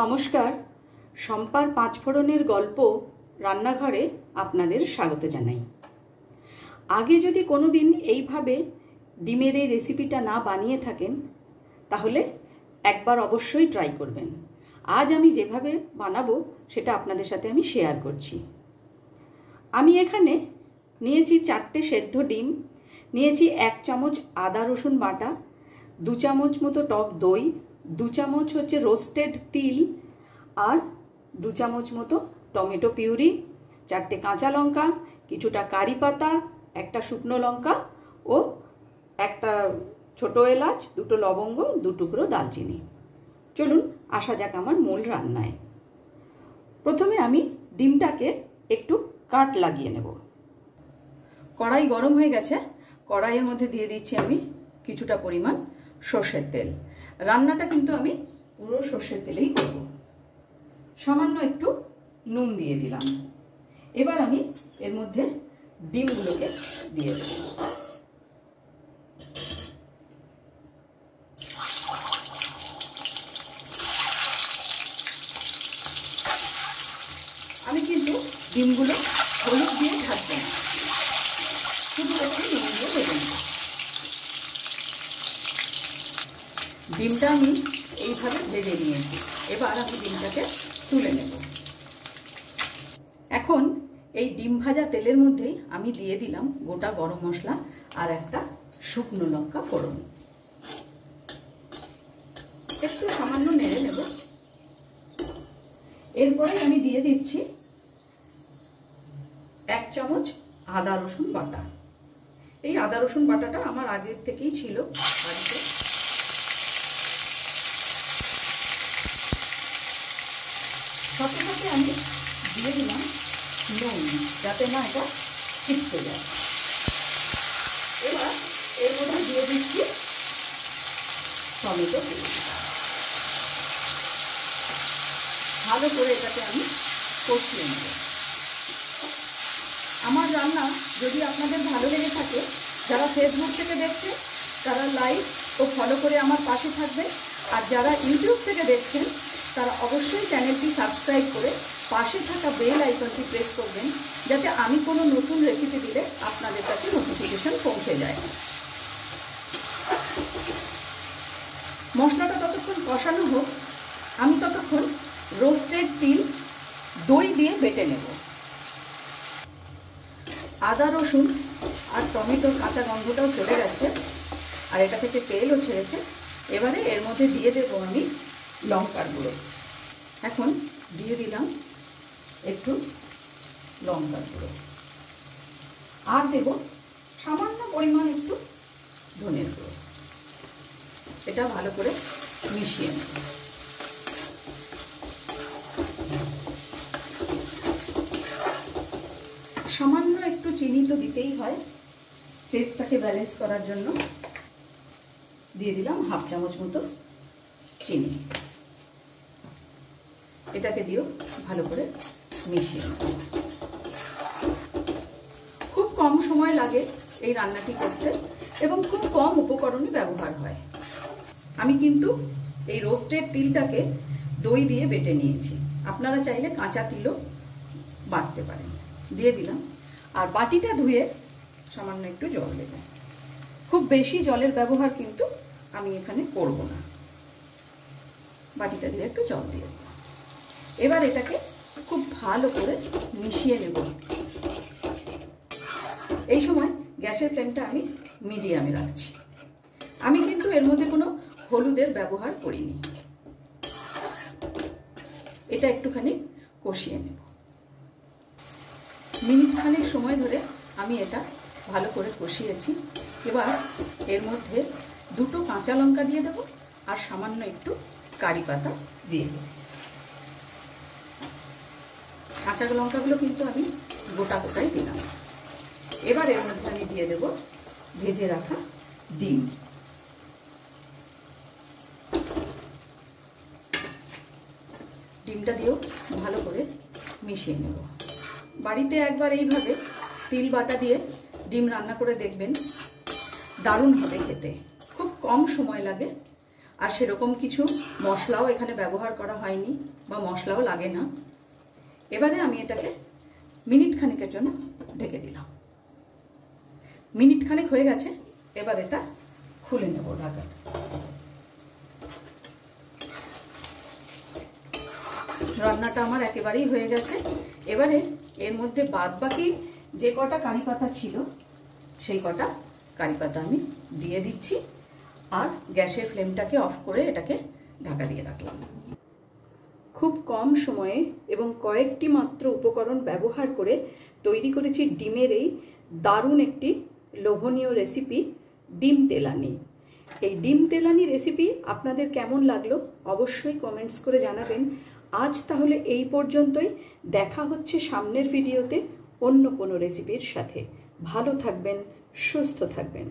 নমস্কার, শম্পার পাঁচফোড়নের গল্প রান্নাঘরে আপনাদের স্বাগত জানাই। আগে যদি কোনোদিন এইভাবে ডিমের এই রেসিপিটা না বানিয়ে থাকেন তাহলে একবার অবশ্যই ট্রাই করবেন। আজ আমি যেভাবে বানাবো সেটা আপনাদের সাথে আমি শেয়ার করছি। আমি এখানে নিয়েছি 4টে সেদ্ধ ডিম, নিয়েছি 1 চামচ আদা রসুন বাটা, 2 চামচ মতো টক দই, 2 চামচ হচ্ছে রোস্টেড তিল, আর 2 চামচ মতো টমেটো পিউরি, 4টে কাঁচা লঙ্কা, কিছুটা কারি পাতা, একটা শুকনো লঙ্কা ও একটা ছোট এলাচ, 2টো লবঙ্গ, 2 টুকরো দালচিনি। চলুন আসা যাক আমার মূল রান্নায়। প্রথমে আমি ডিমটাকে একটু কাট লাগিয়ে নেব। কড়াই গরম হয়ে গেছে, কড়াইয়ের মধ্যে দিয়ে দিচ্ছি আমি কিছুটা পরিমাণ সর্ষের তেল। রান্নাটা কিন্তু আমি পুরো সর্ষের তেলেই করব। সামান্য একটু নুন দিয়ে দিলাম। এবার আমি এর মধ্যে ডিমগুলোকে দিয়ে দেব। আমি কিন্তু ডিমগুলো হলুদ দিয়ে ভাজবো না, শুধু এখানে নুন দিয়ে ভেজে নেব। ডিমটা আমি এইভাবে ভেজে নিয়েছি। এবার আমি ডিমটাকে তুলে নেব। এখন এই ডিম ভাজা তেলের মধ্যেই আমি দিয়ে দিলাম গোটা গরম মশলা আর একটা শুকনো লঙ্কা ফোড়ন। একটু সামান্য নেড়ে নেব। এরপরে আমি দিয়ে দিচ্ছি 1 চামচ আদা রসুন বাটা। এই আদা রসুন বাটাটা আমার আগের থেকেই ছিল বাড়িতে। সাথে সাথে আমি দিয়ে দিলাম নুন, যাতে না এটা ছিটকে যায়। এবার এর মধ্যে দিয়ে দিচ্ছি টমেটো পিউরি। ভালো করে এটাকে আমি কষিয়ে নেব। আমার রান্না যদি আপনাদের ভালো লেগে থাকে, যারা ফেসবুক থেকে দেখছেন তারা লাইক ও ফলো করে আমার পাশে থাকবে, আর যারা ইউটিউব থেকে দেখছেন তারা অবশ্যই চ্যানেলটি সাবস্ক্রাইব করে পাশে থাকা বেল আইকনটি প্রেস করবেন, যাতে আমি কোনো নতুন রেসিপি দিলে আপনাদের কাছে নোটিফিকেশন পৌঁছে যায়। মশলাটা ততক্ষণ কষানো হোক, আমি ততক্ষণ রোস্টেড তিল দই দিয়ে বেটে নেব। আদা রসুন আর টমেটোর কাঁচা গন্ধটাও চলে গেছে, আর এটা থেকে তেলও ছেড়েছে। এবারে এর মধ্যে দিয়ে দেবো আমি লঙ্কার গুঁড়ো। এখন দিয়ে দিলাম একটু লঙ্কার গুঁড়ো, আর দেব সামান্য পরিমাণ একটু ধনের গুঁড়ো। এটা ভালো করে মিশিয়ে নেব। সামান্য একটু চিনি তো দিতেই হয় টেস্টটাকে ব্যালেন্স করার জন্য। দিয়ে দিলাম 1/2 চামচ মতো চিনি। এটাকে দিয়েও ভালো করে মিশিয়ে নেব। খুব কম সময় লাগে এই রান্নাটি করতে এবং খুব কম উপকরণই ব্যবহার হয়। আমি কিন্তু এই রোস্টেড তিলটাকে দই দিয়ে বেটে নিয়েছি। আপনারা চাইলে কাঁচা তিলও বাটতে পারেন। দিয়ে দিলাম, আর বাটিটা ধুয়ে সামান্য একটু জল দেব। খুব বেশি জলের ব্যবহার কিন্তু আমি এখানে করব না। বাটিটা দিয়ে একটু জল দিয়ে দেব। এবার এটাকে খুব ভালো করে মিশিয়ে নেব। এই সময় গ্যাসের ফ্লেমটা আমি মিডিয়ামে রাখছি। আমি কিন্তু এর মধ্যে কোনো হলুদের ব্যবহার করিনি। এটা একটুখানি কষিয়ে নেব। মিনিট খানেক সময় ধরে আমি এটা ভালো করে কষিয়েছি। এবার এর মধ্যে 2টো কাঁচা লঙ্কা দিয়ে দেব, আর সামান্য একটু কারি পাতা দিয়ে দেব। কাঁচা লঙ্কাগুলো কিন্তু আমি গোটা গোটাই দিলাম। এবার এর মধ্যে আমি দিয়ে দেব ভেজে রাখা ডিম। ডিমটা দিয়েও ভালো করে মিশিয়ে নেব। বাড়িতে একবার এইভাবে তিল বাটা দিয়ে ডিম রান্না করে দেখবেন, দারুণ হবে খেতে। খুব কম সময় লাগে আর সেরকম কিছু মশলাও এখানে ব্যবহার করা হয়নি বা মশলাও লাগে না। এবারে আমি এটাকে মিনিট খানেকের জন্য ঢেকে দিলাম। মিনিট খানেক হয়ে গেছে, এবার এটা খুলে নেব ঢাকা। রান্নাটা আমার একেবারেই হয়ে গেছে। এবারে এর মধ্যে বাদ বাকি যে কটা কারি পাতা ছিল সেই কটা কারি পাতা আমি দিয়ে দিচ্ছি, আর গ্যাসের ফ্লেমটাকে অফ করে এটাকে ঢাকা দিয়ে রাখলাম। খুব কম সময়ে এবং কয়েকটি মাত্র উপকরণ ব্যবহার করে তৈরি করেছি ডিমের এই দারুণ একটি লোভনীয় রেসিপি, ডিম তেলানি। এই ডিম তেলানি রেসিপি আপনাদের কেমন লাগলো অবশ্যই কমেন্টস করে জানাবেন। আজ তাহলে এই পর্যন্তই, দেখা হচ্ছে সামনের ভিডিওতে অন্য কোনো রেসিপির সাথে। ভালো থাকবেন, সুস্থ থাকবেন।